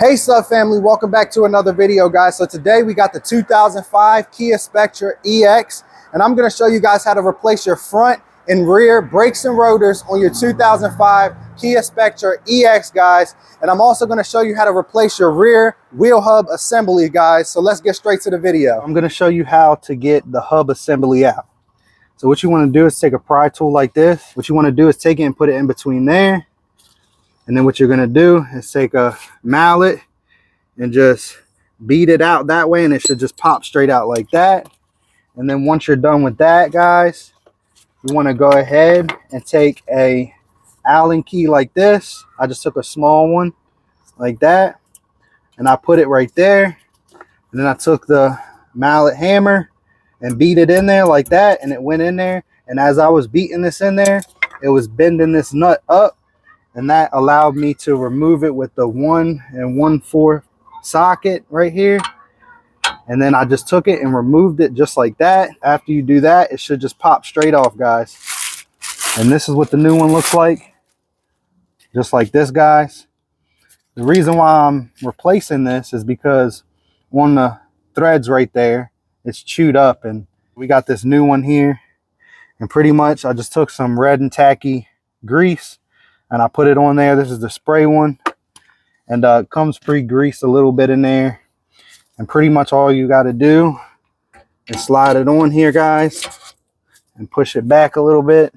Hey sub family, welcome back to another video, guys. So today we got the 2005 Kia Spectra EX, and I'm going to show you guys how to replace your front and rear brakes and rotors on your 2005 Kia Spectra EX, guys. And I'm also going to show you how to replace your rear wheel hub assembly, guys. So let's get straight to the video. I'm going to show you how to get the hub assembly out. So what you want to do is take a pry tool like this. What you want to do is take it and put it in between there. And then what you're going to do is take a mallet and just beat it out that way, and it should just pop straight out like that. And then once you're done with that, guys, you want to go ahead and take a Allen key like this. I just took a small one like that, and I put it right there. And then I took the mallet hammer and beat it in there like that, and it went in there. And as I was beating this in there, it was bending this nut up, and that allowed me to remove it with the 1 1/4 socket right here. And then I just took it and removed it just like that. After you do that, it should just pop straight off, guys. And this is what the new one looks like, just like this, guys. The reason why I'm replacing this is because on the threads right there, it's chewed up, and we got this new one here. And pretty much I just took some red and tacky grease and I put it on there. This is the spray one, and it comes pre-greased a little bit in there. And pretty much all you got to do is slide it on here, guys, and push it back a little bit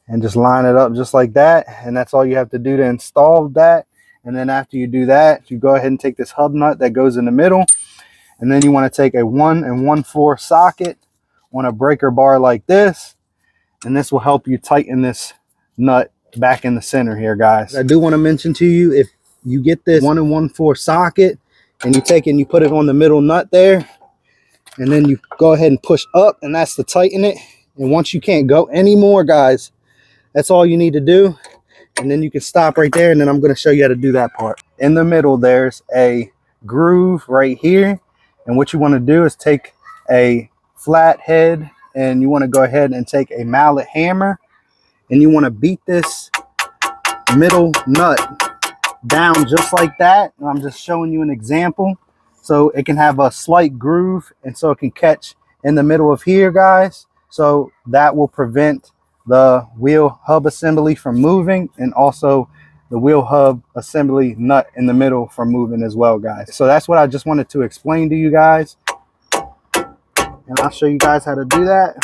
and just line it up just like that. And that's all you have to do to install that. And then after you do that, you go ahead and take this hub nut that goes in the middle, and then you want to take a 1 1/4 socket on a breaker bar like this, and this will help you tighten this nut back in the center here, guys. I do want to mention to you, if you get this 1 1/4 socket and you take it and you put it on the middle nut there, and then you go ahead and push up, and that's to tighten it. And once you can't go anymore, guys, that's all you need to do. And then you can stop right there, and then I'm going to show you how to do that part. In the middle, there's a groove right here, and what you want to do is take a flat head, and you want to go ahead and take a mallet hammer, and you want to beat this middle nut down just like that. And I'm just showing you an example so it can have a slight groove, and so it can catch in the middle of here, guys. So that will prevent the wheel hub assembly from moving, and also the wheel hub assembly nut in the middle from moving as well, guys. So that's what I just wanted to explain to you guys, and I'll show you guys how to do that.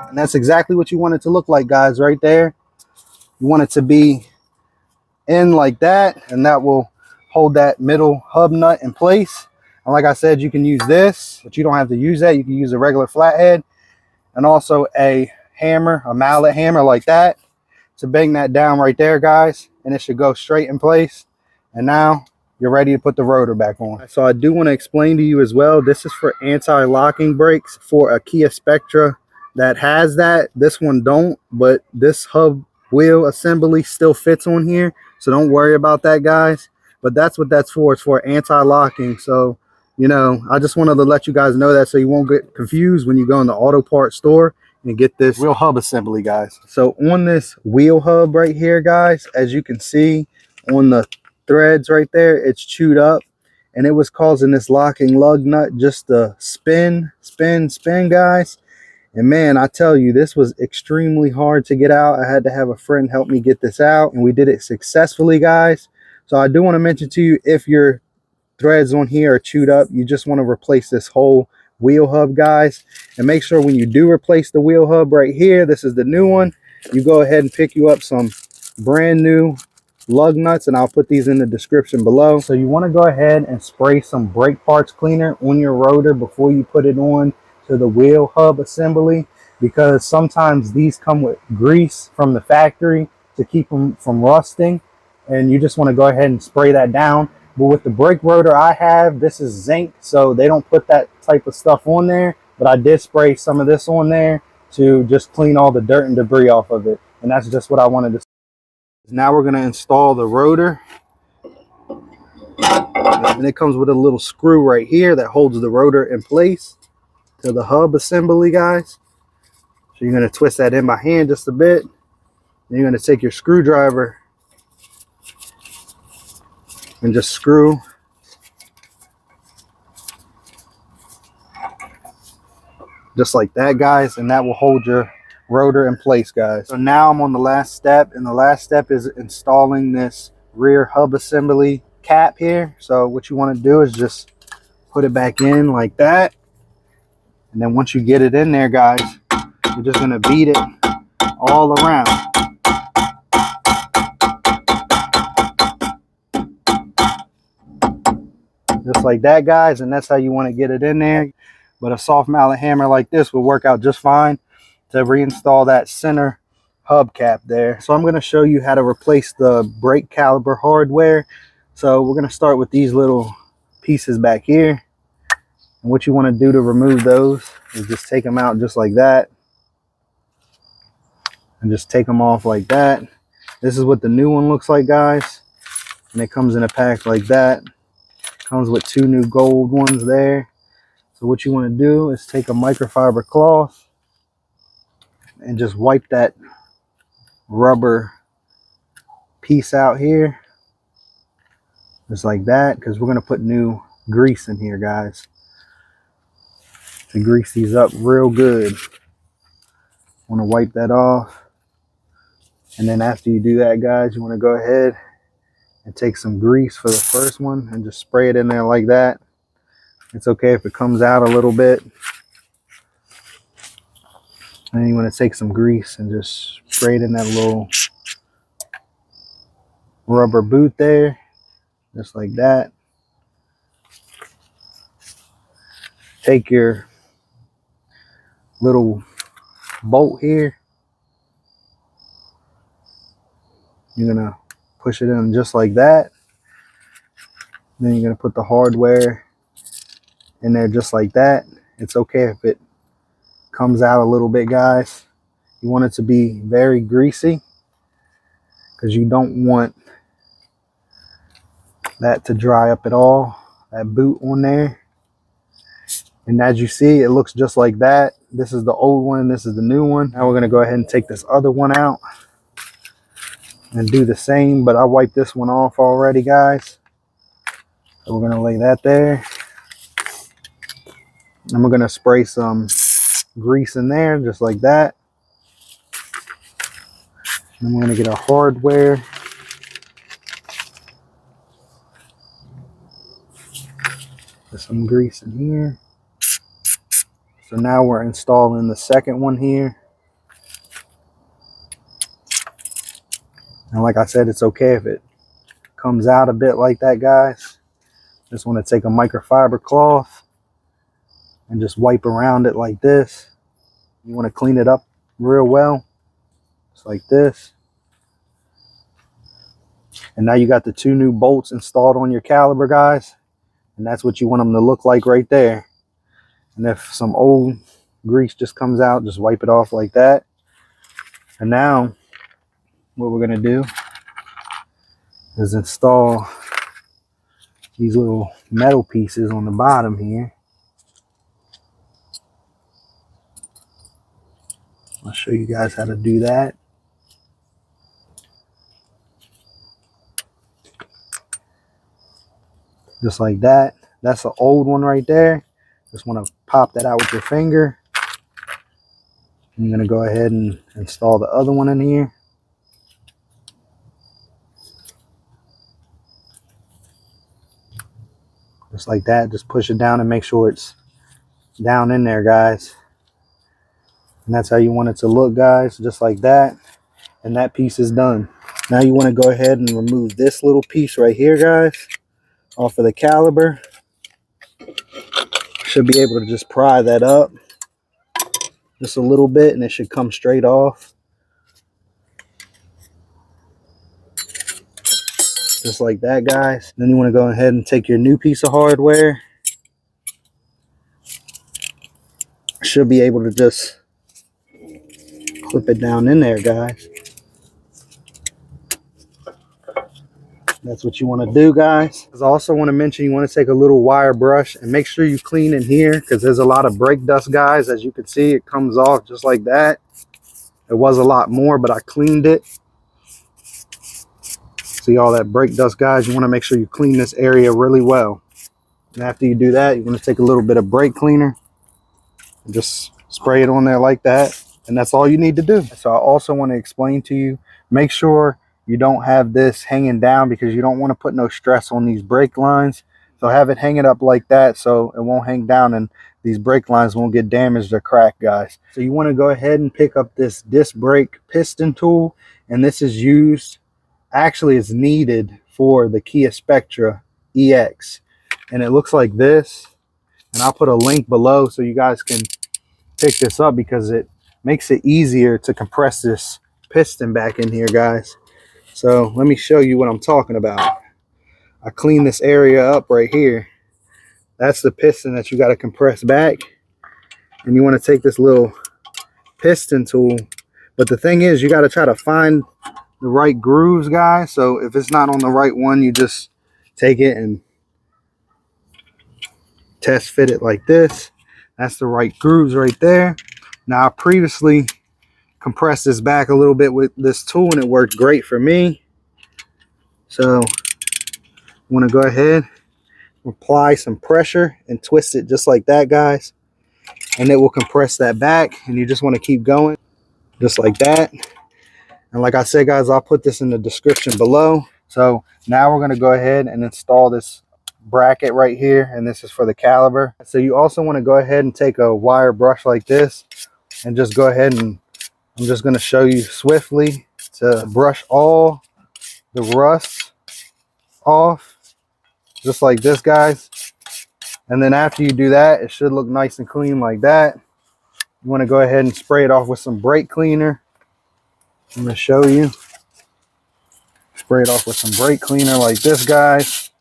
And that's exactly what you want it to look like, guys, right there. You want it to be in like that, and that will hold that middle hub nut in place. And like I said, you can use this, but you don't have to use that. You can use a regular flathead, and also a hammer, a mallet hammer like that, to bang that down right there, guys, and it should go straight in place. And now you're ready to put the rotor back on. So I do want to explain to you as well, this is for anti-locking brakes for a Kia Spectra that has that. This one don't, but this hub wheel assembly still fits on here, so don't worry about that, guys. But that's what that's for. It's for anti-locking. So, you know, I just wanted to let you guys know that, so you won't get confused when you go in the auto parts store and get this wheel hub assembly, guys. So on this wheel hub right here, guys, as you can see on the threads right there, it's chewed up, and it was causing this locking lug nut just to spin, guys. And man, I tell you, this was extremely hard to get out. I had to have a friend help me get this out, and we did it successfully, guys. So I do want to mention to you, if your threads on here are chewed up, you just want to replace this whole wheel hub, guys. And make sure when you do replace the wheel hub right here, this is the new one, you go ahead and pick you up some brand new lug nuts, and I'll put these in the description below. So you want to go ahead and spray some brake parts cleaner on your rotor before you put it on to the wheel hub assembly, because sometimes these come with grease from the factory to keep them from rusting, and you just want to go ahead and spray that down. But with the brake rotor I have, this is zinc, so they don't put that type of stuff on there, but I did spray some of this on there to just clean all the dirt and debris off of it. And that's just what I wanted to. Now we're going to install the rotor, and it comes with a little screw right here that holds the rotor in place of the hub assembly, guys. So you're going to twist that in by hand just a bit. Then you're going to take your screwdriver and just screw. Just like that, guys, and that will hold your rotor in place, guys. So now I'm on the last step, and the last step is installing this rear hub assembly cap here. So what you want to do is just put it back in like that, and then once you get it in there, guys, you're just going to beat it all around. Just like that, guys, and that's how you want to get it in there. But a soft mallet hammer like this will work out just fine to reinstall that center hub cap there. So I'm going to show you how to replace the brake caliper hardware. So we're going to start with these little pieces back here. And what you want to do to remove those is just take them out just like that. And just take them off like that. This is what the new one looks like, guys. And it comes in a pack like that. Comes with 2 new gold ones there. So what you want to do is take a microfiber cloth and just wipe that rubber piece out here. Just like that, because we're going to put new grease in here, guys. To grease these up real good. Want to wipe that off. And then after you do that, guys, you want to go ahead and take some grease for the first one and just spray it in there like that. It's okay if it comes out a little bit. And then you want to take some grease and just spray it in that little rubber boot there. Just like that. Take your little bolt here. You're going to push it in just like that. Then you're going to put the hardware in there just like that. It's okay if it comes out a little bit, guys. You want it to be very greasy because you don't want that to dry up at all, that boot on there. And as you see, it looks just like that. This is the old one, this is the new one. Now we're going to go ahead and take this other one out and do the same, but I wiped this one off already, guys. So we're going to lay that there. And we're going to spray some grease in there just like that. And we're going to get our hardware. Put some grease in here. So now we're installing the second one here. And like I said, it's okay if it comes out a bit like that, guys. Just want to take a microfiber cloth and just wipe around it like this. You want to clean it up real well, just like this. And now you got the 2 new bolts installed on your caliper, guys. And that's what you want them to look like right there. And if some old grease just comes out, just wipe it off like that. And now what we're going to do is install these little metal pieces on the bottom here. I'll show you guys how to do that. Just like that. That's the old one right there. Just want to pop that out with your finger. I'm going to go ahead and install the other one in here. Just like that. Just push it down and make sure it's down in there, guys. And that's how you want it to look, guys. Just like that. And that piece is done. Now you want to go ahead and remove this little piece right here, guys, off of the caliper. Should be able to just pry that up just a little bit and it should come straight off. Just like that, guys. Then you want to go ahead and take your new piece of hardware. Should be able to just clip it down in there, guys. That's what you want to do, guys. I also want to mention you want to take a little wire brush and make sure you clean in here because there's a lot of brake dust, guys. As you can see, it comes off just like that. It was a lot more, but I cleaned it. See all that brake dust, guys? You want to make sure you clean this area really well. And after you do that, you're going to take a little bit of brake cleaner and just spray it on there like that. And that's all you need to do. So I also want to explain to you, make sure you don't have this hanging down because you don't want to put no stress on these brake lines. So have it hanging up like that so it won't hang down and these brake lines won't get damaged or cracked, guys. So you want to go ahead and pick up this disc brake piston tool, and this is used, actually it's needed for the Kia Spectra EX. And it looks like this, and I'll put a link below so you guys can pick this up because it makes it easier to compress this piston back in here, guys. So let me show you what I'm talking about. I clean this area up right here. That's the piston that you got to compress back. And you want to take this little piston tool. But the thing is, you got to try to find the right grooves, guys. So if it's not on the right one, you just take it and test fit it like this. That's the right grooves right there. Now I previously compressed this back a little bit with this tool and it worked great for me. So I want to go ahead, apply some pressure and twist it just like that, guys, and it will compress that back. And you just want to keep going just like that. And like I said, guys, I'll put this in the description below. So now we're going to go ahead and install this bracket right here, and this is for the caliper. So you also want to go ahead and take a wire brush like this and just go ahead, and I'm just going to show you swiftly to brush all the rust off just like this, guys. And then after you do that, it should look nice and clean like that. You want to go ahead and spray it off with some brake cleaner. I'm going to show you. Spray it off with some brake cleaner like this, guys.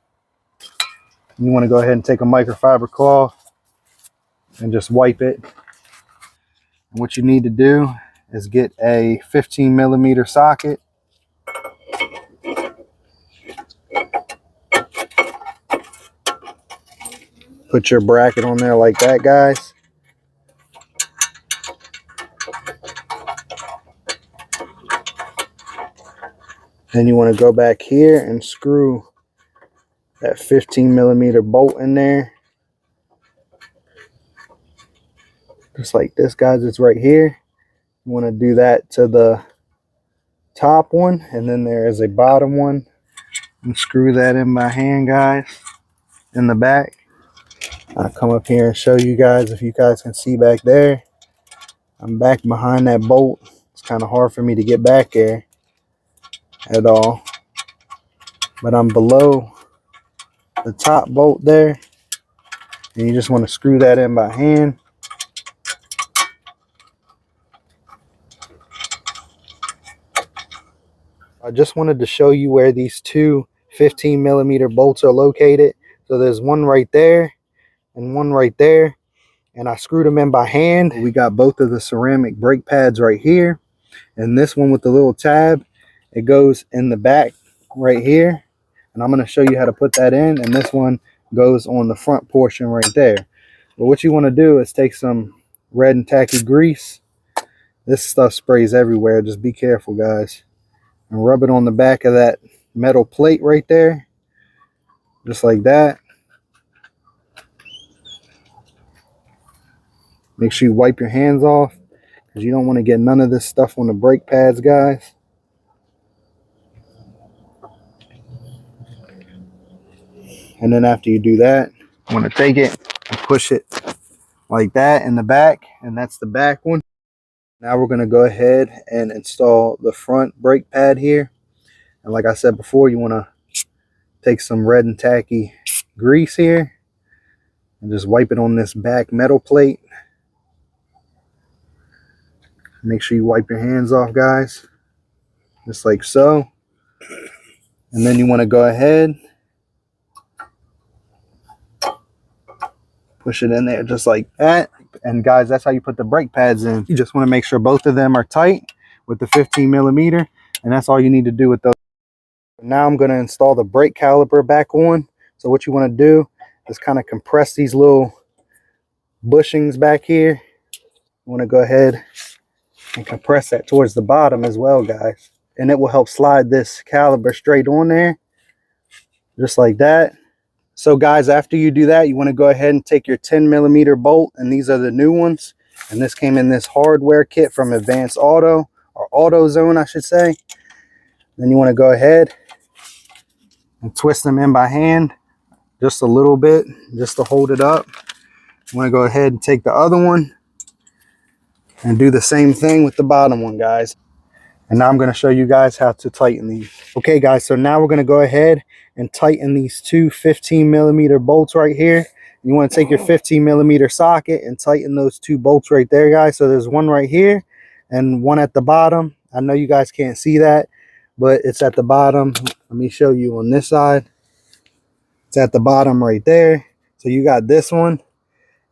You want to go ahead and take a microfiber cloth and just wipe it. And what you need to do is get a 15mm socket. Put your bracket on there like that, guys. Then you want to go back here and screw that 15mm bolt in there. Just like this, guys. It's right here. You want to do that to the top one, and then there is a bottom one. And screw that in by hand, guys, in the back. I'll come up here and show you guys, if you guys can see back there. I'm back behind that bolt. It's kind of hard for me to get back there at all. But I'm below the top bolt there. And you just want to screw that in by hand. I just wanted to show you where these two 15mm bolts are located. So there's one right there and one right there, and I screwed them in by hand. We got both of the ceramic brake pads right here, and this one with the little tab, it goes in the back right here, and I'm going to show you how to put that in. And this one goes on the front portion right there. But what you want to do is take some red and tacky grease. This stuff sprays everywhere, just be careful, guys, and rub it on the back of that metal plate right there, just like that. Make sure you wipe your hands off because you don't want to get none of this stuff on the brake pads, guys. And then after you do that, you want to take it and push it like that in the back, and that's the back one. Now we're going to go ahead and install the front brake pad here. And like I said before, you want to take some red and tacky grease here and just wipe it on this back metal plate. Make sure you wipe your hands off, guys, just like so. And then you want to go ahead, push it in there just like that. And guys, that's how you put the brake pads in. You just want to make sure both of them are tight with the 15mm, and that's all you need to do with those. Now I'm going to install the brake caliper back on. So what you want to do is kind of compress these little bushings back here. You want to go ahead and compress that towards the bottom as well, guys. And it will help slide this caliper straight on there, just like that. So guys, after you do that, you want to go ahead and take your 10mm bolt, and these are the new ones. And this came in this hardware kit from Advanced Auto, or AutoZone, I should say. Then you want to go ahead and twist them in by hand, just a little bit, just to hold it up. You want to go ahead and take the other one and do the same thing with the bottom one, guys. And now I'm going to show you guys how to tighten these. Okay guys, so now we're going to go ahead and tighten these two 15mm bolts right here. You want to take your 15mm socket and tighten those two bolts right there, guys. So there's one right here and one at the bottom. I know you guys can't see that, but it's at the bottom. Let me show you on this side. It's at the bottom right there. So you got this one,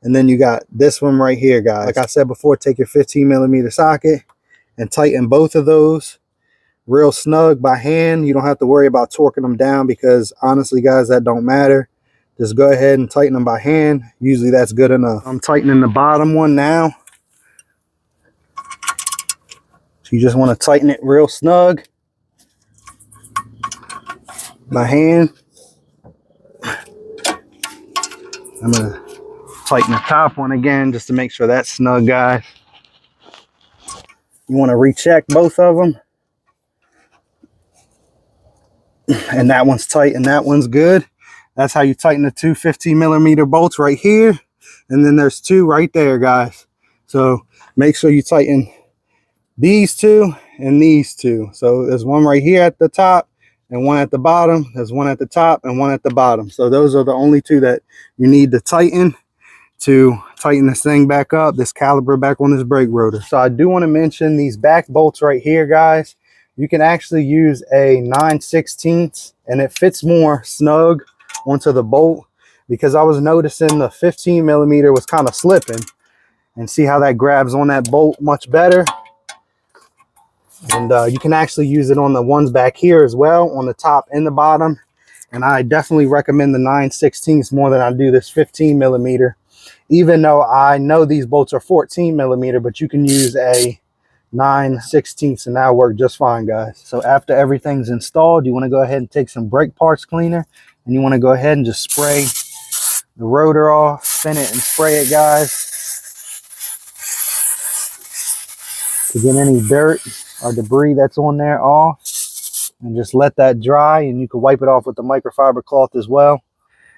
and then you got this one right here, guys. Like I said before, take your 15mm socket and tighten both of those real snug by hand. You don't have to worry about torquing them down, because honestly, guys, that don't matter. Just go ahead and tighten them by hand. Usually that's good enough. I'm tightening the bottom one now. So you just want to tighten it real snug by hand. I'm going to tighten the top one again just to make sure that's snug, guys. You want to recheck both of them. And that one's tight and that one's good. That's how you tighten the two 15mm bolts right here. And then there's two right there, guys. So make sure you tighten these two and these two. So there's one right here at the top and one at the bottom. There's one at the top and one at the bottom. So those are the only two that you need to tighten this thing back up, this caliper back on this brake rotor. So I do want to mention these back bolts right here, guys. You can actually use a 9/16 and it fits more snug onto the bolt, because I was noticing the 15mm was kind of slipping, and see how that grabs on that bolt much better. And you can actually use it on the ones back here as well, on the top and the bottom. And I definitely recommend the 9/16 more than I do this 15mm, even though I know these bolts are 14mm, but you can use a 9/16 and that'll work just fine, guys. So after everything's installed, you want to go ahead and take some brake parts cleaner, and you want to go ahead and just spray the rotor off, spin it and spray it, guys, to get any dirt or debris that's on there off. And just let that dry, and you can wipe it off with the microfiber cloth as well.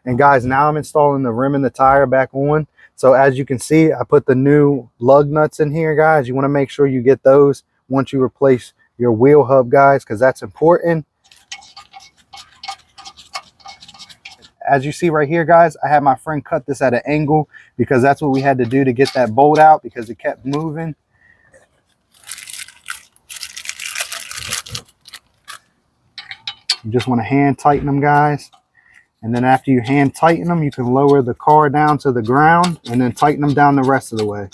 And guys, now I'm installing the rim and the tire back on. So as you can see, I put the new lug nuts in here, guys. You want to make sure you get those once you replace your wheel hub, guys, because that's important. As you see right here, guys, I had my friend cut this at an angle, because that's what we had to do to get that bolt out, because it kept moving. You just want to hand tighten them, guys. And then after you hand tighten them, you can lower the car down to the ground and then tighten them down the rest of the way.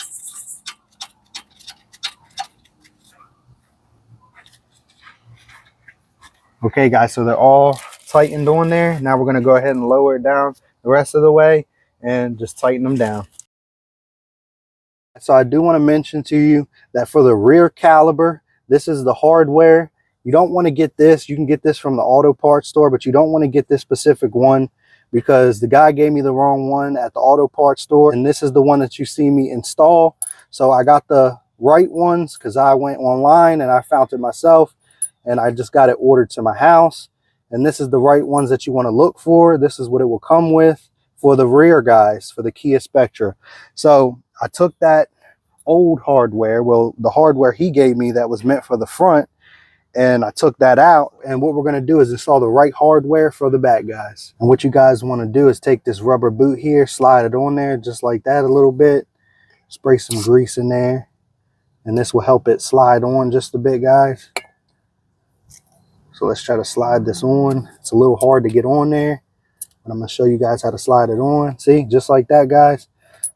Okay, guys, so they're all tightened on there. Now we're going to go ahead and lower it down the rest of the way and just tighten them down. So I do want to mention to you that for the rear caliper, this is the hardware. You don't want to get this. You can get this from the auto parts store, but you don't want to get this specific one, because the guy gave me the wrong one at the auto parts store, and this is the one that you see me install. So I got the right ones because I went online and I found it myself, and I just got it ordered to my house. And this is the right ones that you want to look for. This is what it will come with for the rear, guys, for the Kia Spectra. So I took that old hardware, well, the hardware he gave me that was meant for the front, and I took that out. And what we're going to do is install the right hardware for the back, guys. And what you guys want to do is take this rubber boot here, slide it on there just like that a little bit, spray some grease in there, and this will help it slide on just a bit, guys. So let's try to slide this on. It's a little hard to get on there, but I'm going to show you guys how to slide it on. See, just like that, guys.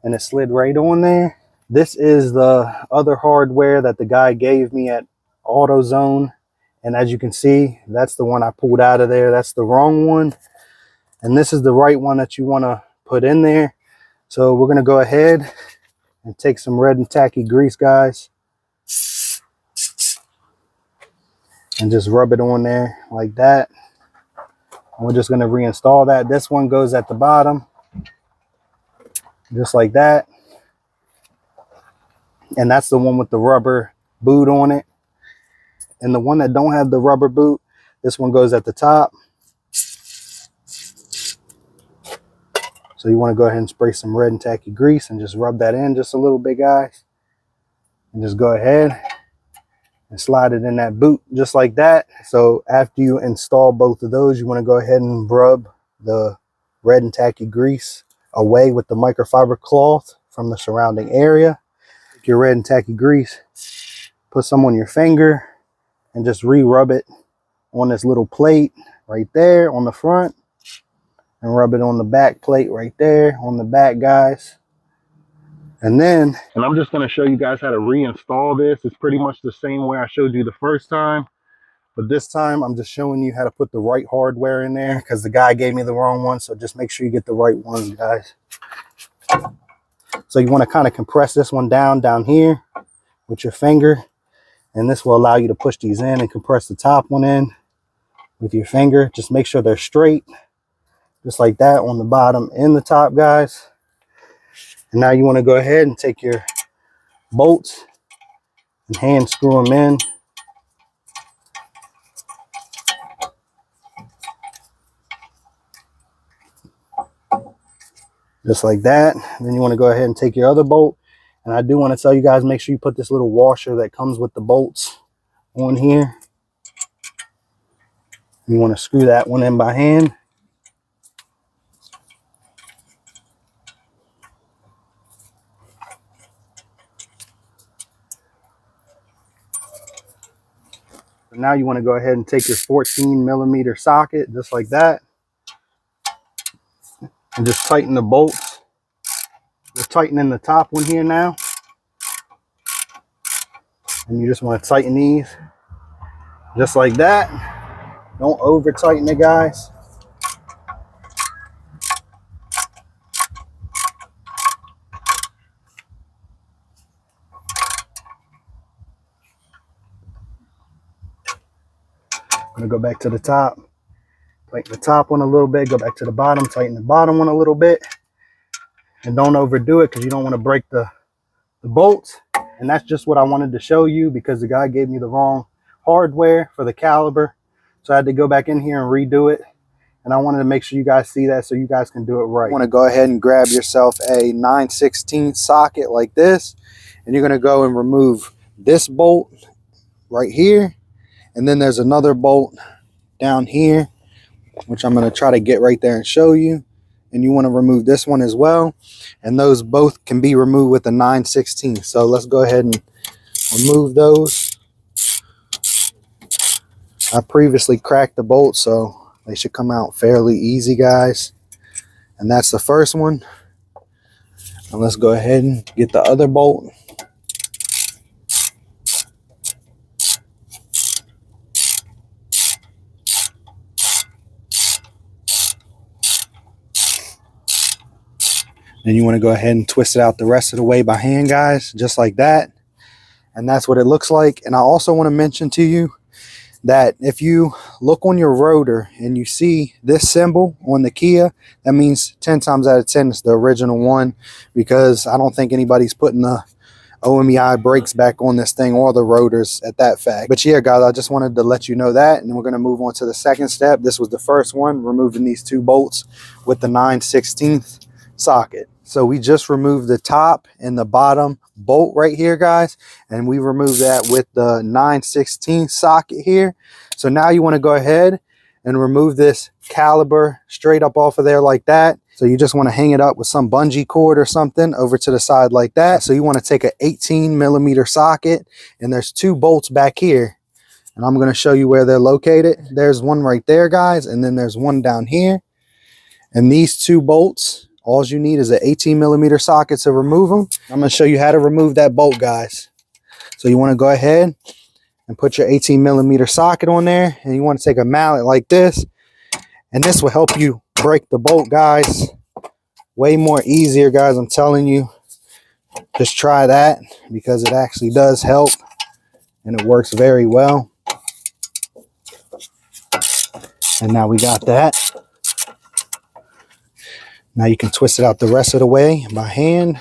And it slid right on there. This is the other hardware that the guy gave me at AutoZone. And as you can see, that's the one I pulled out of there. That's the wrong one. And this is the right one that you want to put in there. So we're going to go ahead and take some red and tacky grease, guys, and just rub it on there like that. And we're just going to reinstall that. This one goes at the bottom, just like that. And that's the one with the rubber boot on it. And the one that don't have the rubber boot, this one goes at the top. So you want to go ahead and spray some red and tacky grease and just rub that in just a little bit, guys. And just go ahead and slide it in that boot just like that. So after you install both of those, you want to go ahead and rub the red and tacky grease away with the microfiber cloth from the surrounding area. Take your red and tacky grease, put some on your finger, and just re-rub it on this little plate right there on the front, and rub it on the back plate right there on the back, guys. And I'm just going to show you guys how to reinstall this. It's pretty much the same way I showed you the first time, but this time I'm just showing you how to put the right hardware in there because the guy gave me the wrong one. So just make sure you get the right one, guys. So you want to kind of compress this one down here with your finger. And this will allow you to push these in and compress the top one in with your finger. Just make sure they're straight, just like that on the bottom and the top, guys. And now you want to go ahead and take your bolts and hand screw them in. Just like that. And then you want to go ahead and take your other bolt. And I do want to tell you guys, make sure you put this little washer that comes with the bolts on here. You want to screw that one in by hand. So now you want to go ahead and take your 14mm socket, just like that. And just tighten the bolts. Just tightening the top one here now. And you just want to tighten these just like that. Don't over tighten it, guys. I'm gonna go back to the top, tighten the top one a little bit, go back to the bottom, tighten the bottom one a little bit. And don't overdo it because you don't want to break the bolts. And that's just what I wanted to show you because the guy gave me the wrong hardware for the caliber. So I had to go back in here and redo it. And I wanted to make sure you guys see that so you guys can do it right. You want to go ahead and grab yourself a 9/16 socket like this. And you're going to go and remove this bolt right here. And then there's another bolt down here, which I'm going to try to get right there and show you. And you want to remove this one as well. And those both can be removed with a 9/16. So let's go ahead and remove those. I previously cracked the bolts, so they should come out fairly easy, guys. And that's the first one. And let's go ahead and get the other bolt. Then you want to go ahead and twist it out the rest of the way by hand, guys, just like that. And that's what it looks like. And I also want to mention to you that if you look on your rotor and you see this symbol on the Kia, that means 10 times out of 10 it's the original one, because I don't think anybody's putting the OMEI brakes back on this thing or the rotors at that fact. But yeah, guys, I just wanted to let you know that, and we're going to move on to the second step. This was the first one, removing these two bolts with the 9/16 socket. So we just removed the top and the bottom bolt right here, guys, and we removed that with the 9/16 socket here. So now you want to go ahead and remove this caliber straight up off of there like that. So you just want to hang it up with some bungee cord or something over to the side like that. So you want to take an 18mm socket, and there's two bolts back here, and I'm going to show you where they're located. There's one right there, guys, and then there's one down here. And these two bolts, all you need is an 18mm socket to remove them. I'm going to show you how to remove that bolt, guys. So you want to go ahead and put your 18mm socket on there, and you want to take a mallet like this, and this will help you break the bolt, guys. Way more easier, guys, I'm telling you. Just try that, because it actually does help and it works very well. And now we got that. Now you can twist it out the rest of the way by hand.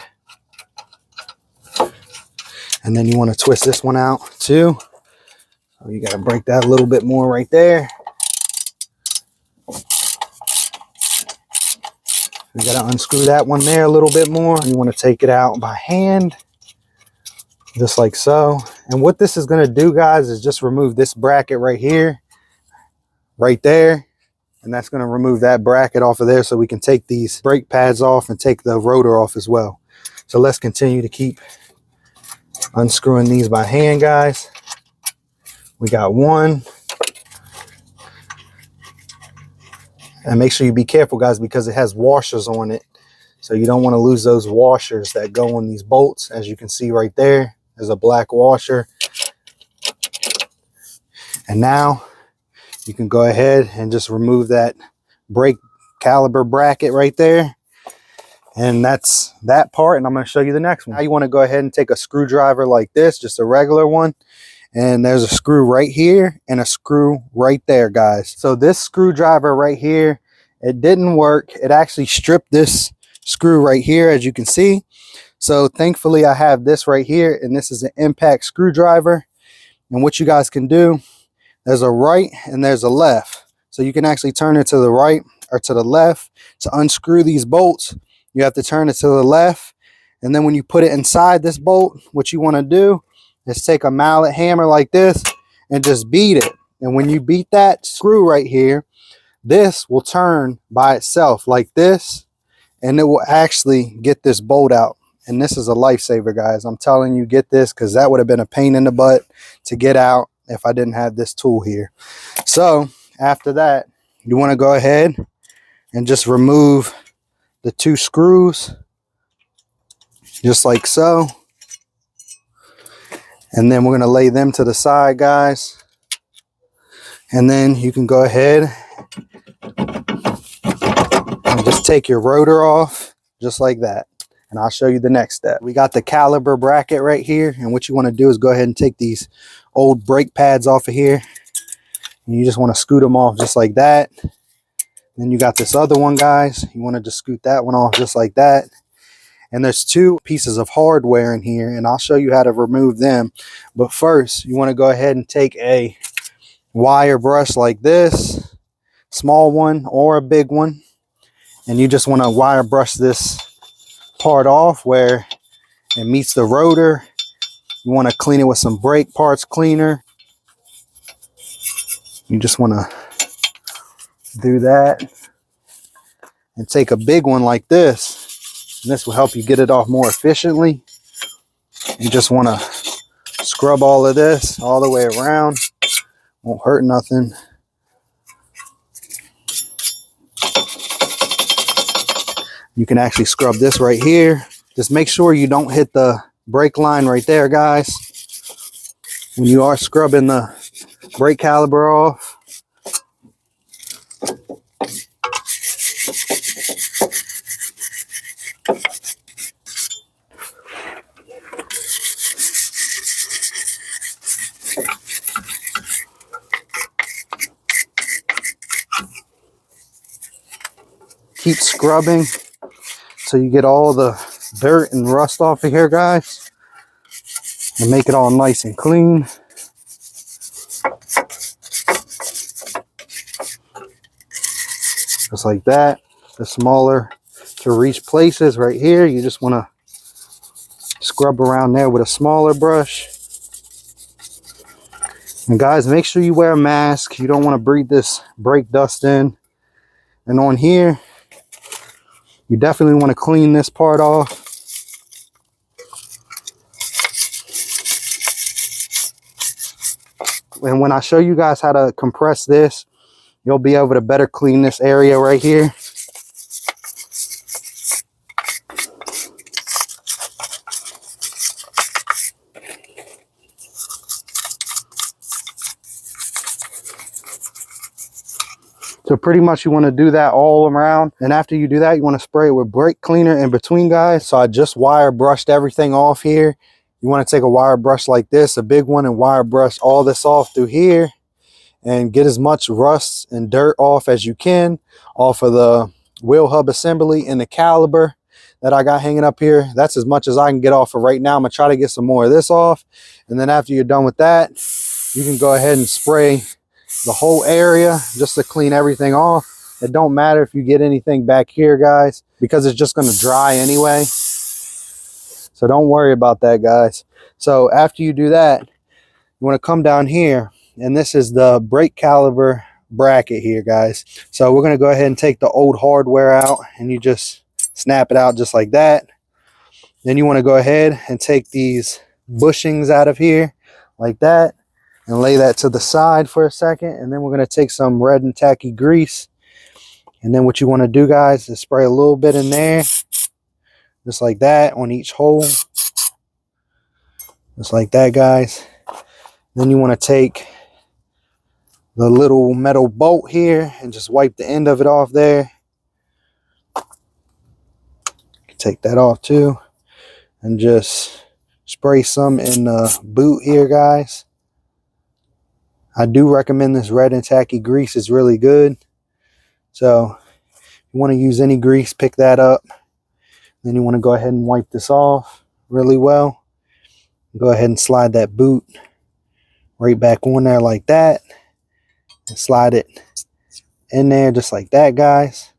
And then you want to twist this one out too. So you got to break that a little bit more right there. You got to unscrew that one there a little bit more. You want to take it out by hand, just like so. And what this is going to do, guys, is just remove this bracket right here, right there. And that's going to remove that bracket off of there, so we can take these brake pads off and take the rotor off as well. So let's continue to keep unscrewing these by hand, guys. We got one. And make sure you be careful, guys, because it has washers on it. So you don't want to lose those washers that go on these bolts. As you can see right there, there's a black washer. And now you can go ahead and just remove that brake caliber bracket right there. And that's that part. And I'm going to show you the next one. Now you want to go ahead and take a screwdriver like this, just a regular one. And there's a screw right here and a screw right there, guys. So this screwdriver right here, it didn't work. It actually stripped this screw right here, as you can see. So thankfully I have this right here, and this is an impact screwdriver. And what you guys can do, there's a right and there's a left. So you can actually turn it to the right or to the left. To unscrew these bolts, you have to turn it to the left. And then when you put it inside this bolt, what you want to do is take a mallet hammer like this and just beat it. And when you beat that screw right here, this will turn by itself like this, and it will actually get this bolt out. And this is a lifesaver, guys. I'm telling you, get this, because that would have been a pain in the butt to get out if I didn't have this tool here. So after that, you want to go ahead and just remove the two screws, just like so. And then we're going to lay them to the side, guys. And then you can go ahead and just take your rotor off, just like that. And I'll show you the next step. We got the caliber bracket right here. And what you want to do is go ahead and take these old brake pads off of here. And you just want to scoot them off just like that. Then you got this other one, guys. You want to just scoot that one off just like that. And there's two pieces of hardware in here, and I'll show you how to remove them. But first, you want to go ahead and take a wire brush like this, small one or a big one. And you just want to wire brush this part off where it meets the rotor. You want to clean it with some brake parts cleaner. You just want to do that. And take a big one like this. And this will help you get it off more efficiently. You just want to scrub all of this all the way around. Won't hurt nothing. You can actually scrub this right here. Just make sure you don't hit the brake line right there, guys, when you are scrubbing the brake caliber off. Keep scrubbing so you get all the dirt and rust off of here, guys, and make it all nice and clean. Just like that. The smaller to reach places right here, you just want to scrub around there with a smaller brush. And guys, make sure you wear a mask. You don't want to breathe this brake dust in. And on here, you definitely want to clean this part off. And when I show you guys how to compress this, you'll be able to better clean this area right here. So pretty much you want to do that all around. And after you do that, you want to spray it with brake cleaner in between, guys. So I just wire brushed everything off here. You want to take a wire brush like this, a big one, and wire brush all this off through here and get as much rust and dirt off as you can off of the wheel hub assembly and the caliper that I got hanging up here. That's as much as I can get off for right now. I'm gonna try to get some more of this off. And then after you're done with that, you can go ahead and spray the whole area just to clean everything off. It don't matter if you get anything back here, guys, because it's just going to dry anyway. So don't worry about that, guys. So after you do that, you want to come down here, and this is the brake caliper bracket here, guys. So we're going to go ahead and take the old hardware out, and you just snap it out just like that. Then you want to go ahead and take these bushings out of here like that, and lay that to the side for a second. And then we're going to take some red and tacky grease. And then what you want to do, guys, is spray a little bit in there, just like that, on each hole. Just like that, guys. Then you want to take the little metal bolt here and just wipe the end of it off there. Take that off too. And just spray some in the boot here, guys. I do recommend this red and tacky grease. It's really good. So if you want to use any grease, pick that up. Then you want to go ahead and wipe this off really well. Go ahead and slide that boot right back on there like that. And slide it in there just like that, guys.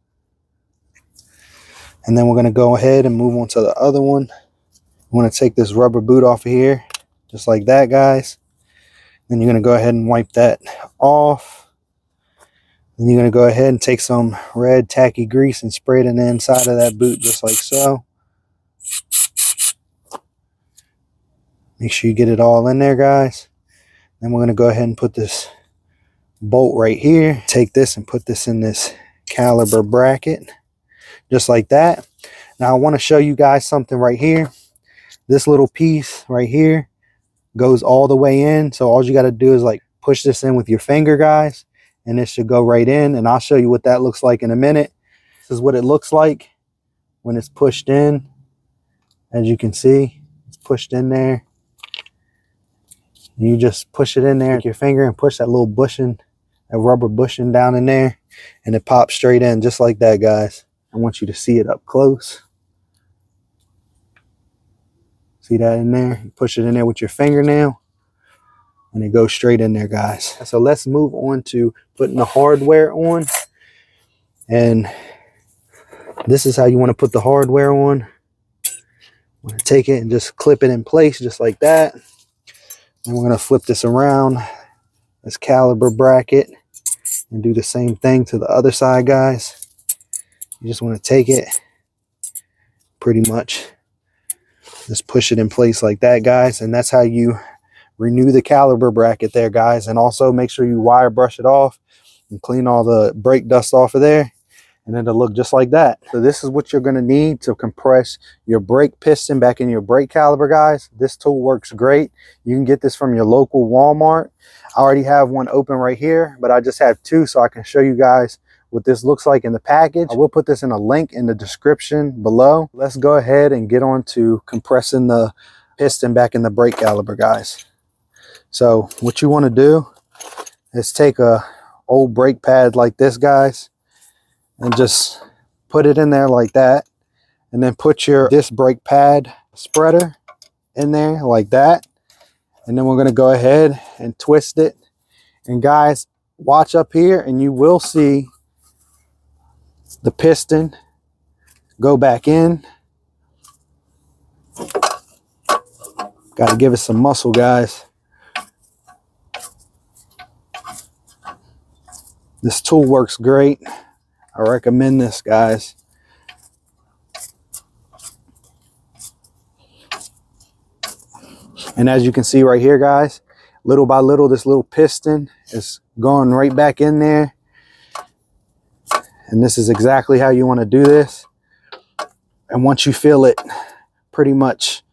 And then we're going to go ahead and move on to the other one. You want to take this rubber boot off of here just like that, guys. Then you're going to go ahead and wipe that off. Then you're going to go ahead and take some red tacky grease and spray it in the inside of that boot just like so. Make sure you get it all in there, guys. Then we're going to go ahead and put this bolt right here. Take this and put this in this caliper bracket just like that. Now I want to show you guys something right here. This little piece right here goes all the way in. So all you got to do is like push this in with your finger, guys, and it should go right in. And I'll show you what that looks like in a minute. This is what it looks like when it's pushed in. As you can see, it's pushed in there. You just push it in there with your finger and push that little bushing, that rubber bushing down in there, and it pops straight in just like that, guys. I want you to see it up close. See that in there? You push it in there with your fingernail and it goes straight in there, guys. So let's move on to putting the hardware on. And this is how you want to put the hardware on. You want to take it and just clip it in place just like that. And we're going to flip this around, this caliper bracket, and do the same thing to the other side, guys. You just want to take it, pretty much just push it in place like that, guys. And that's how you renew the caliper bracket there, guys. And also make sure you wire brush it off and clean all the brake dust off of there, and it'll look just like that. So this is what you're going to need to compress your brake piston back in your brake caliper, guys. This tool works great. You can get this from your local Walmart. I already have one open right here, but I just have two so I can show you guys what this looks like in the package. I will put this in a link in the description below. Let's go ahead and get on to compressing the piston back in the brake caliper, guys. So what you want to do is take a old brake pad like this, guys, and just put it in there like that, and then put your disc brake pad spreader in there like that. And then we're going to go ahead and twist it. And guys, watch up here and you will see the piston go back in. Got to give it some muscle, guys. This tool works great. I recommend this, guys. And as you can see right here, guys, little by little, this little piston is going right back in there. And this is exactly how you want to do this. And once you feel it pretty much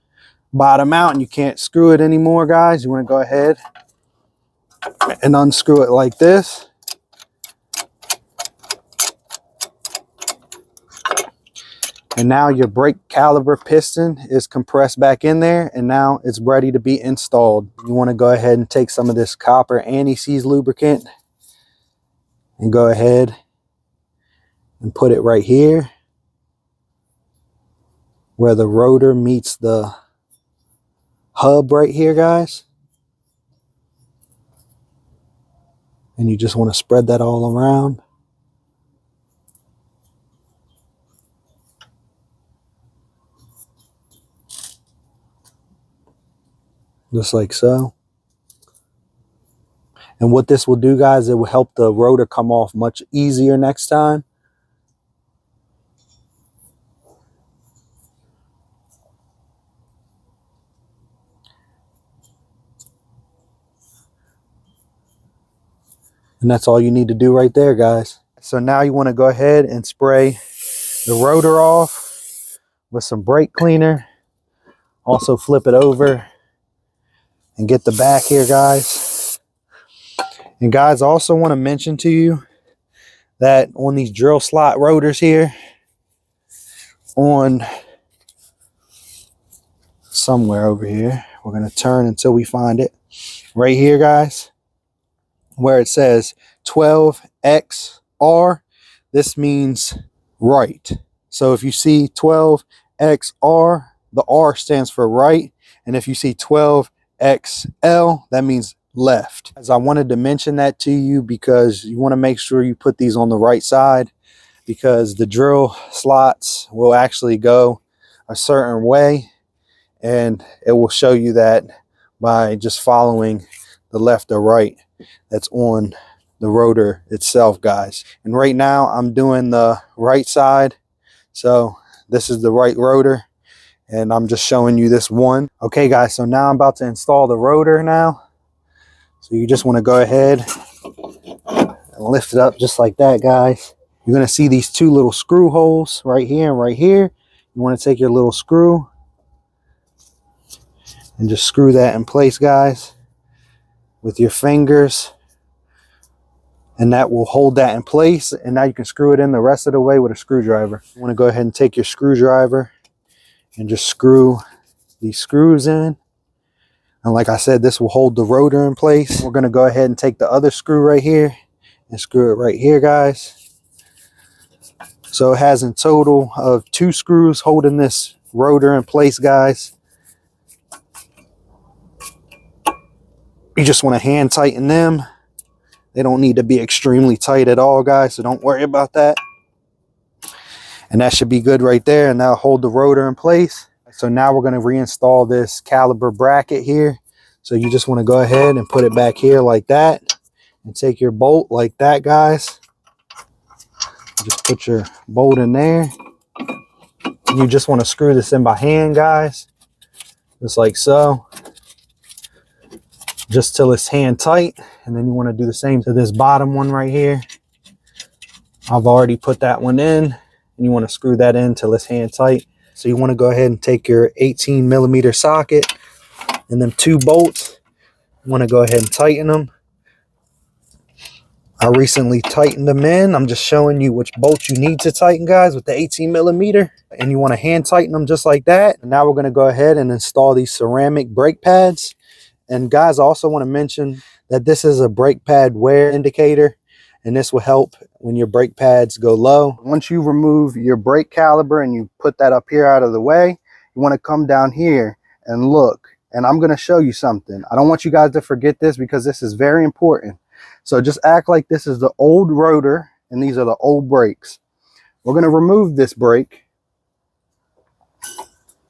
bottom out and you can't screw it anymore, guys, you want to go ahead and unscrew it like this. And now your brake caliper piston is compressed back in there, and now it's ready to be installed. You want to go ahead and take some of this copper anti-seize lubricant and go ahead and put it right here where the rotor meets the hub right here, guys. And you just want to spread that all around. Just like so. And what this will do, guys, it will help the rotor come off much easier next time. And that's all you need to do right there, guys. So now you want to go ahead and spray the rotor off with some brake cleaner. Also flip it over and get the back here, guys. And guys, I also want to mention to you that on these drill slot rotors here, on somewhere over here, we're going to turn until we find it. Right here, guys, where it says 12XR, this means right. So if you see 12XR, the R stands for right. And if you see 12XL, that means left. As I wanted to mention that to you because you want to make sure you put these on the right side, because the drill slots will actually go a certain way, and it will show you that by just following the left or right that's on the rotor itself, guys. And right now I'm doing the right side, so this is the right rotor, and I'm just showing you this one. Okay, guys, so now I'm about to install the rotor now. So you just want to go ahead and lift it up just like that, guys. You're going to see these two little screw holes right here and right here. You want to take your little screw and just screw that in place, guys, with your fingers. And that will hold that in place. And now you can screw it in the rest of the way with a screwdriver. You want to go ahead and take your screwdriver and just screw these screws in. And like I said, this will hold the rotor in place. We're going to go ahead and take the other screw right here and screw it right here, guys. So it has in total of 2 screws holding this rotor in place, guys. You just want to hand tighten them. They don't need to be extremely tight at all, guys, so don't worry about that. And that should be good right there, and that'll hold the rotor in place. So now we're going to reinstall this caliper bracket here. So you just want to go ahead and put it back here like that, and take your bolt like that, guys. Just put your bolt in there. You just want to screw this in by hand, guys, just like so, just till it's hand tight. And then you want to do the same to this bottom one right here. I've already put that one in, and you want to screw that in till it's hand tight. So you want to go ahead and take your 18mm socket and them 2 bolts. You want to go ahead and tighten them. I recently tightened them in. I'm just showing you which bolts you need to tighten, guys, with the 18mm. And you want to hand tighten them just like that. And now we're going to go ahead and install these ceramic brake pads. And guys, I also want to mention that this is a brake pad wear indicator, and this will help when your brake pads go low. Once you remove your brake caliper and you put that up here out of the way, you want to come down here and look. And I'm going to show you something. I don't want you guys to forget this because this is very important. So just act like this is the old rotor and these are the old brakes. We're going to remove this brake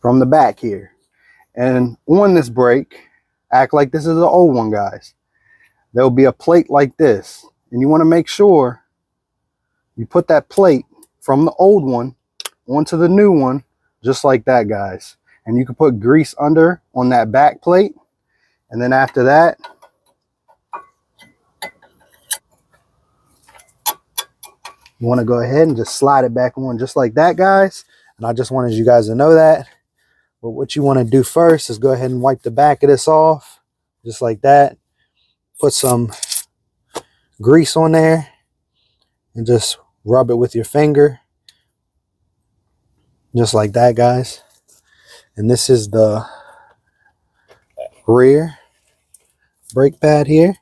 from the back here. And on this brake, act like this is the old one, guys. There'll be a plate like this. And you want to make sure you put that plate from the old one onto the new one, just like that, guys. And you can put grease under on that back plate. And then after that, you want to go ahead and just slide it back on just like that, guys. And I just wanted you guys to know that. But what you want to do first is go ahead and wipe the back of this off just like that. Put some grease on there and just rub it with your finger. just like that, guys. And this is the rear brake pad here.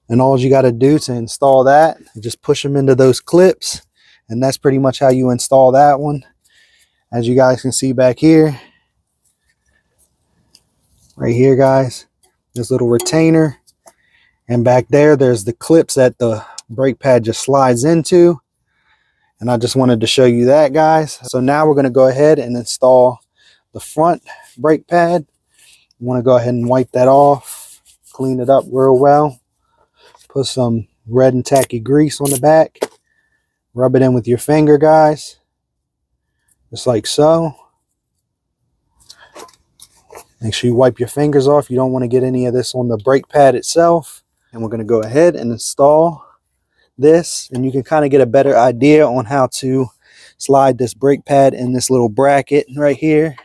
And all you got to do to install that, just push them into those clips. And that's pretty much how you install that one. As you guys can see back here, right here, guys, this little retainer. And back there, there's the clips that the brake pad just slides into. And I just wanted to show you that, guys. So now we're going to go ahead and install the front brake pad. You want to go ahead and wipe that off, clean it up real well. Put some red and tacky grease on the back. Rub it in with your finger, guys. Just like so. Make sure you wipe your fingers off. You don't want to get any of this on the brake pad itself. And we're going to go ahead and install this. And you can kind of get a better idea on how to slide this brake pad in this little bracket right here.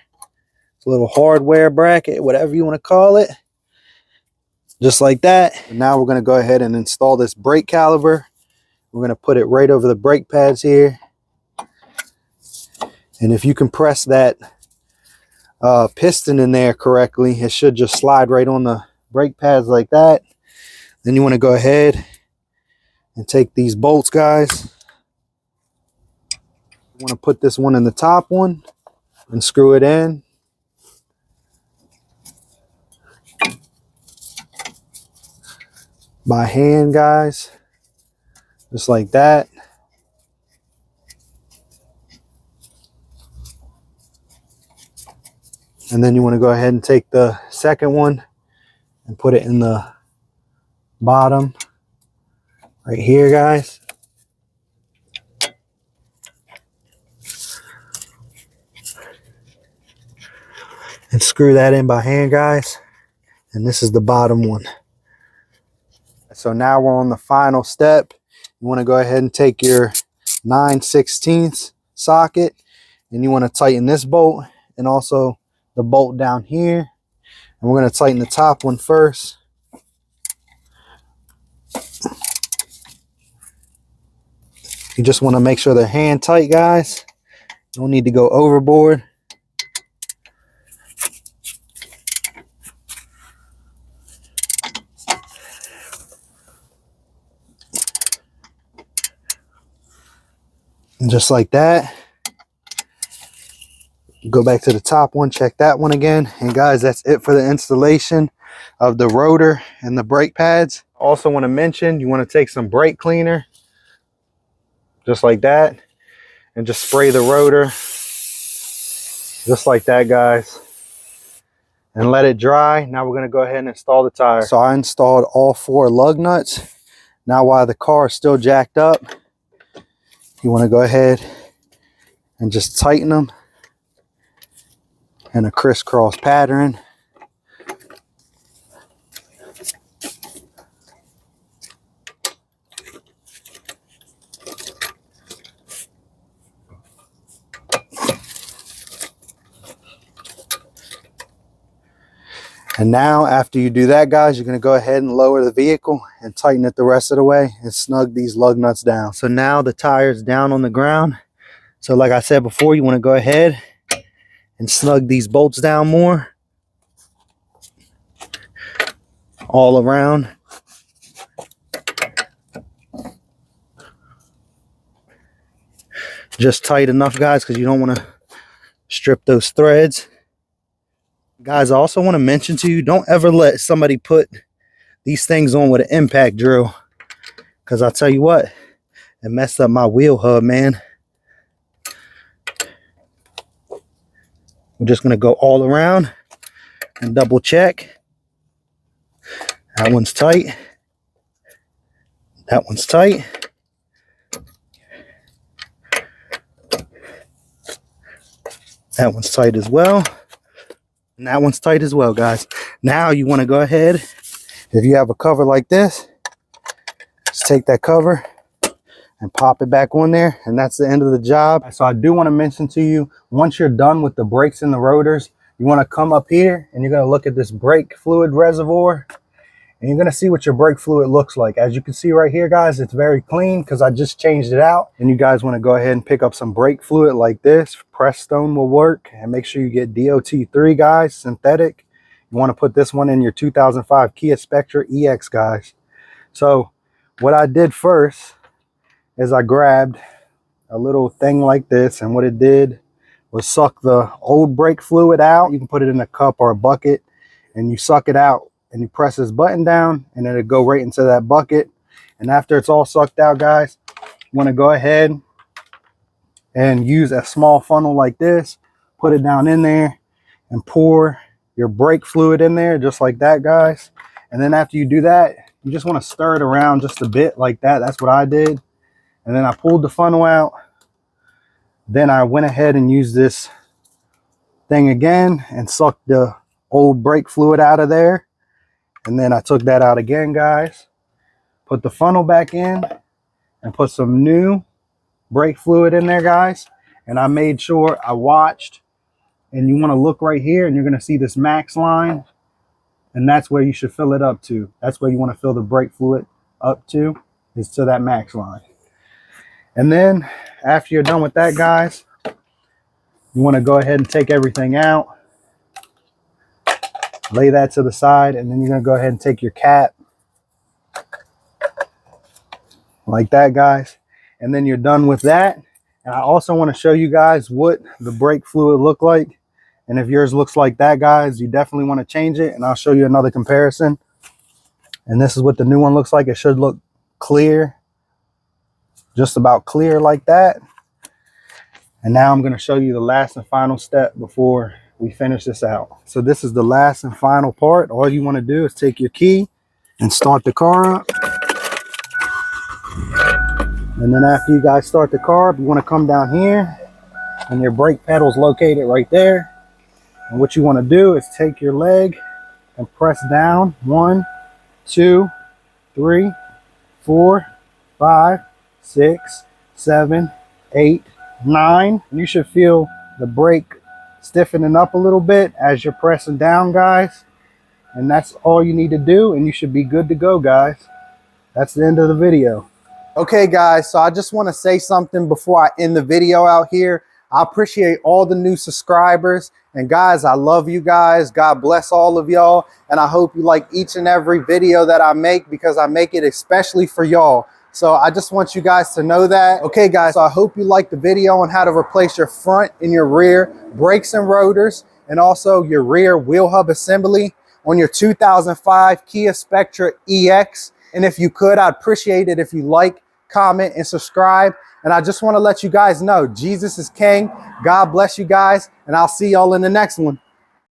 It's a little hardware bracket, whatever you want to call it. Just like that. And now we're going to go ahead and install this brake caliper. We're going to put it right over the brake pads here. And if you can press that piston in there correctly, it should just slide right on the brake pads like that. Then you want to go ahead and take these bolts, guys. You want to put this one in the top one and screw it in. By hand, guys, just like that. And then you want to go ahead and take the second one and put it in the bottom right here, guys. And screw that in by hand, guys. And this is the bottom one. So now we're on the final step. You want to go ahead and take your 9/16 socket and you want to tighten this bolt and also the bolt down here. And we're going to tighten the top one first. You just want to make sure they're hand tight, guys. You don't need to go overboard. And just like that. Go back to the top one, check that one again. And guys, that's it for the installation of the rotor and the brake pads. Also want to mention, you want to take some brake cleaner, just like that, and just spray the rotor, just like that, guys, and let it dry. Now we're going to go ahead and install the tire. So I installed all 4 lug nuts. Now while the car is still jacked up, you want to go ahead and just tighten them in a crisscross pattern. And now after you do that, guys, you're going to go ahead and lower the vehicle and tighten it the rest of the way and snug these lug nuts down. So now the tire's down on the ground. So like I said before, you want to go ahead and snug these bolts down more all around. Just tight enough, guys, because you don't want to strip those threads. Guys, I also want to mention to you, don't ever let somebody put these things on with an impact drill, because I'll tell you what, it messed up my wheel hub, man. We're just going to go all around and double check. That one's tight. That one's tight. That one's tight as well. And that one's tight as well, guys. Now you want to go ahead, if you have a cover like this, just take that cover and pop it back on there, and that's the end of the job. So I do want to mention to you, once you're done with the brakes and the rotors, you want to come up here and you're going to look at this brake fluid reservoir, and you're gonna see what your brake fluid looks like. As you can see right here, guys, it's very clean because I just changed it out. And you guys wanna go ahead and pick up some brake fluid like this. Prestone will work, and make sure you get DOT3, guys, synthetic. You wanna put this one in your 2005 Kia Spectra EX, guys. So what I did first is I grabbed a little thing like this, and what it did was suck the old brake fluid out. You can put it in a cup or a bucket, and you suck it out, and you press this button down, and it'll go right into that bucket. And after it's all sucked out, guys, you want to go ahead and use a small funnel like this, put it down in there, and pour your brake fluid in there just like that, guys. And then after you do that, you just want to stir it around just a bit like that. That's what I did. And then I pulled the funnel out. Then I went ahead and used this thing again and sucked the old brake fluid out of there. And then I took that out again, guys. Put the funnel back in and put some new brake fluid in there, guys. And I made sure I watched. And you want to look right here, and you're going to see this max line. And that's where you should fill it up to. That's where you want to fill the brake fluid up to, is to that max line. And then after you're done with that, guys, you want to go ahead and take everything out, lay that to the side, and then you're going to go ahead and take your cap like that, guys. And then you're done with that. And I also want to show you guys what the brake fluid look like. And if yours looks like that, guys, you definitely want to change it. And I'll show you another comparison. And this is what the new one looks like. It should look clear, just about clear like that. And now I'm going to show you the last and final step before we finish this out. So this is the last and final part. All you want to do is take your key and start the car up. And then after you guys start the car up, you want to come down here, and your brake pedal is located right there. And what you want to do is take your leg and press down 1, 2, 3, 4, 5, 6, 7, 8, 9. You should feel the brake stiffening up a little bit as you're pressing down, guys. And that's all you need to do, and you should be good to go, guys. That's the end of the video. Okay, guys, so I just want to say something before I end the video out here. I appreciate all the new subscribers, and guys, I love you guys. God bless all of y'all, and I hope you like each and every video that I make, because I make it especially for y'all. So I just want you guys to know that. Okay, guys, so I hope you liked the video on how to replace your front and your rear brakes and rotors, and also your rear wheel hub assembly on your 2005 Kia Spectra EX. And if you could, I'd appreciate it if you like, comment, and subscribe. And I just want to let you guys know, Jesus is King. God bless you guys, and I'll see y'all in the next one.